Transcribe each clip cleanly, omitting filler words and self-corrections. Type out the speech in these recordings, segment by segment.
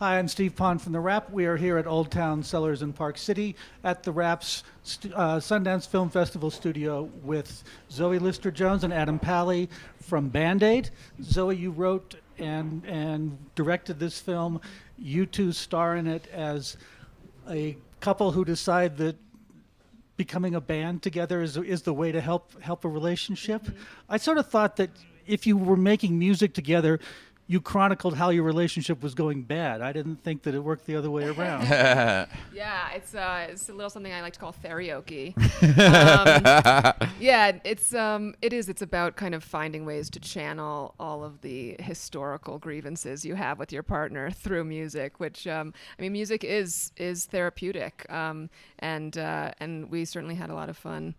Hi, I'm Steve Pond from TheWrap. We are here at Old Town Cellars in Park City at TheWrap's Sundance Film Festival studio with Zoe Lister-Jones and Adam Pally from Band-Aid. Zoe, you wrote and directed this film. You two star in it as a couple who decide that becoming a band together is the way to help a relationship. Mm-hmm. I sort of thought that if you were making music together, you chronicled how your relationship was going bad. I didn't think that it worked the other way around. Yeah, it's a little something I like to call karaoke. Yeah, it's about kind of finding ways to channel all of the historical grievances you have with your partner through music, which music is therapeutic, and we certainly had a lot of fun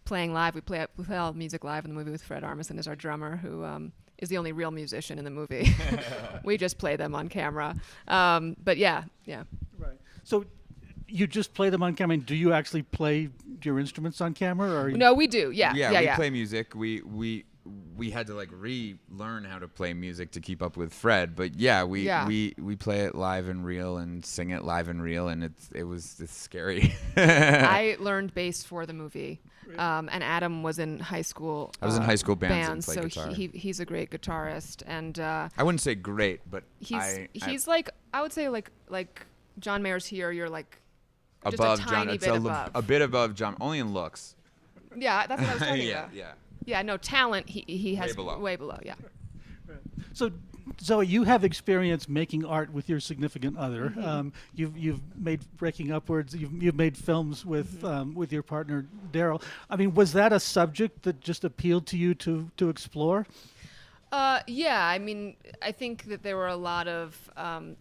playing live. We play all music live in the movie with Fred Armisen as our drummer, who is the only real musician in the movie. We just play them on camera. But yeah. Right. So you just play them on camera. Do you actually play your instruments on camera? Or No, we do. Yeah. We play music. We had to like relearn how to play music to keep up with Fred. But we play it live and real and sing it live and real, and it's scary. I learned bass for the movie. And Adam was in high school. I was in high school bands so guitar. he's a great guitarist, and I wouldn't say great, but he's like, I would say like John Mayer's here. You're like above just a tiny John. bit above. A bit above John, only in looks. Yeah, that's what I was talking about. Yeah. No talent. He has way below. Yeah. Right. So, Zoe, you have experience making art with your significant other. Mm-hmm. You've made Breaking Upwards. You've made films with your partner Daryl. I mean, was that a subject that just appealed to you to explore? Yeah, I mean, I think that there were a lot of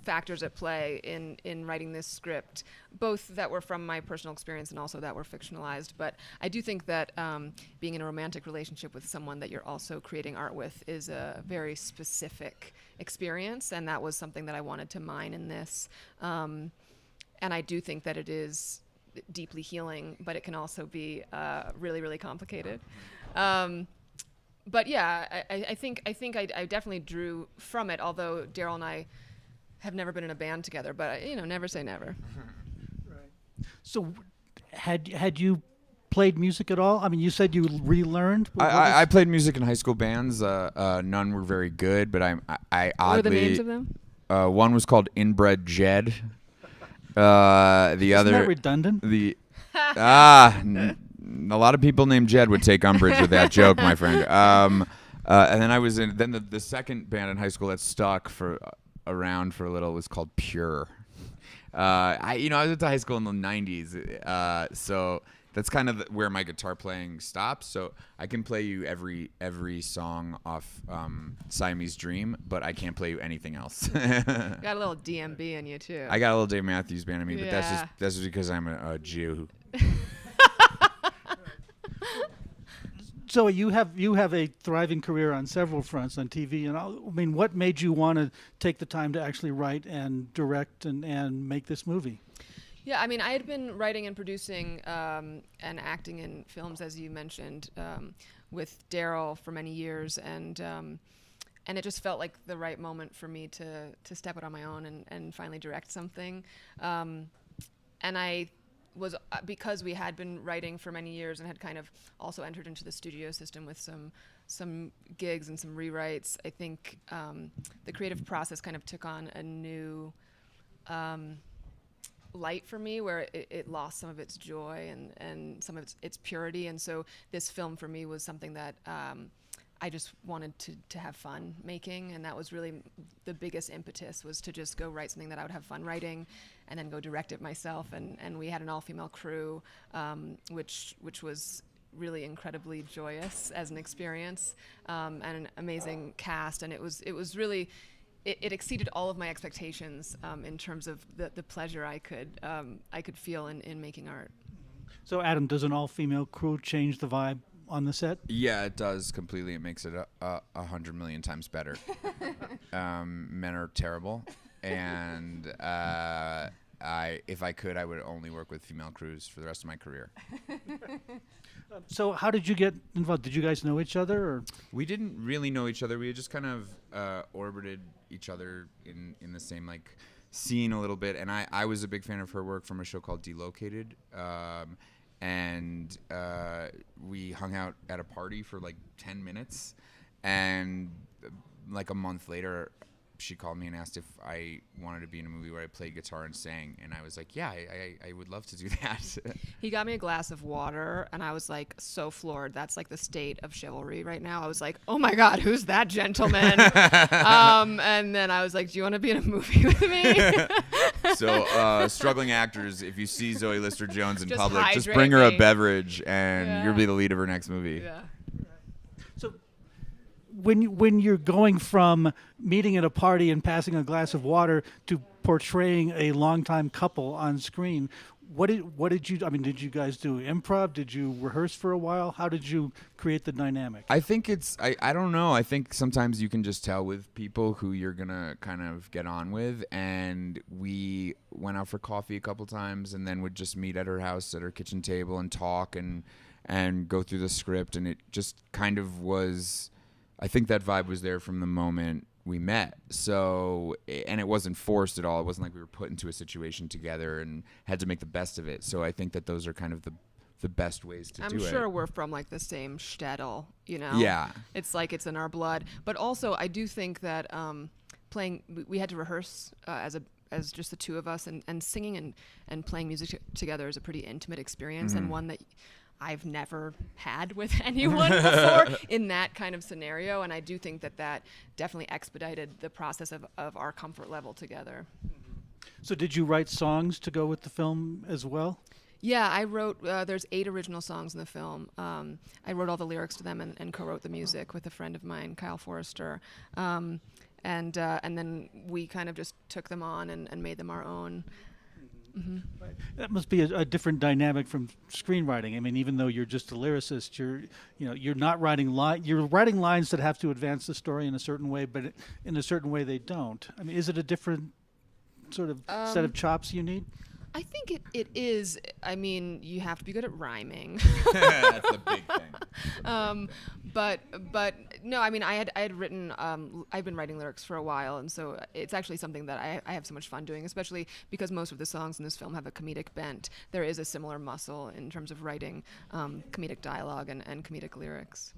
factors at play in writing this script, both that were from my personal experience and also that were fictionalized. But I do think that being in a romantic relationship with someone that you're also creating art with is a very specific experience, and that was something that I wanted to mine in this. And I do think that it is deeply healing, but it can also be really, really complicated. But yeah, I think I definitely drew from it, although Daryl and I have never been in a band together, but never say never. Right. So had you played music at all? I mean, you said you relearned. I played music in high school bands. None were very good, but I oddly. What are the names of them? One was called Inbred Jed. The Isn't other. that redundant? A lot of people named Jed would take umbrage with that joke, my friend. And then I was in. Then the second band in high school that stuck around for a little was called Pure. I was at high school in the '90s, so that's kind of where my guitar playing stops. So I can play you every song off Siamese Dream, but I can't play you anything else. Got a little DMB in you too. I got a little Dave Matthews Band in me, but that's just because I'm a Jew. So you have a thriving career on several fronts on TV, and I mean, what made you want to take the time to actually write and direct and make this movie? Yeah, I mean, I had been writing and producing and acting in films, as you mentioned, with Daryl for many years, and it just felt like the right moment for me to step out on my own and finally direct something. And I was because we had been writing for many years and had kind of also entered into the studio system with some gigs and some rewrites. I think the creative process kind of took on a new light for me, where it lost some of its joy and some of its purity. And so this film for me was something that I just wanted to have fun making, and that was really the biggest impetus, was to just go write something that I would have fun writing and then go direct it myself. And we had an all-female crew, which was really incredibly joyous as an experience, and an amazing cast. And it was really, it exceeded all of my expectations in terms of the pleasure I could feel in making art. So Adam, does an all-female crew change the vibe on the set? Yeah, it does completely. It makes it 100 million times better. Men are terrible, and if I could, I would only work with female crews for the rest of my career. So how did you get involved? Did you guys know each other? Or? We didn't really know each other. We had just kind of orbited each other in the same seen a little bit, and I was a big fan of her work from a show called Delocated, and we hung out at a party for like 10 minutes, and like a month later, she called me and asked if I wanted to be in a movie where I played guitar and sang, and I was like, yeah, I would love to do that. He got me a glass of water, and I was like so floored. That's like the state of chivalry right now. I was like, oh my God, who's that gentleman? And then I was like, do you want to be in a movie with me? So struggling actors, if you see Zoe Lister-Jones in Just public, just hydrate bring her a me. beverage, and Yeah. you'll be the lead of her next movie. Yeah. So when you're going from meeting at a party and passing a glass of water to portraying a longtime couple on screen, what did you? I mean, did you guys do improv? Did you rehearse for a while? How did you create the dynamic? I think I don't know. I think sometimes you can just tell with people who you're going to kind of get on with. And we went out for coffee a couple times and then would just meet at her house at her kitchen table and talk and go through the script. And it just kind of was, I think that vibe was there from the moment we met. So, and it wasn't forced at all. It wasn't like we were put into a situation together and had to make the best of it. So I think that those are kind of the best ways to do it. I'm sure we're from like the same shtetl, you know? Yeah. It's like it's in our blood. But also, I do think that we had to rehearse as just the two of us, and singing and playing music together is a pretty intimate experience, and one that I've never had with anyone before in that kind of scenario. And I do think that definitely expedited the process of our comfort level together. So did you write songs to go with the film as well? Yeah, I wrote, there's 8 original songs in the film. I wrote all the lyrics to them and co-wrote the music with a friend of mine, Kyle Forrester. And then we kind of just took them on and made them our own. Mm-hmm. Right. That must be a different dynamic from screenwriting. I mean, even though you're just a lyricist, you're not writing you're writing lines that have to advance the story in a certain way, but in a certain way they don't. I mean, is it a different sort of set of chops you need? I think it is. I mean, you have to be good at rhyming. That's a big thing. But no, I mean, I had written. I've been writing lyrics for a while, and so it's actually something that I have so much fun doing. Especially because most of the songs in this film have a comedic bent. There is a similar muscle in terms of writing comedic dialogue and comedic lyrics.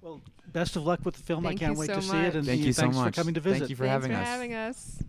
Well, best of luck with the film. Thank I can't you wait so to see it, much. and Thank you so thanks much. for coming to visit. Thank you for Thanks having for us. having us.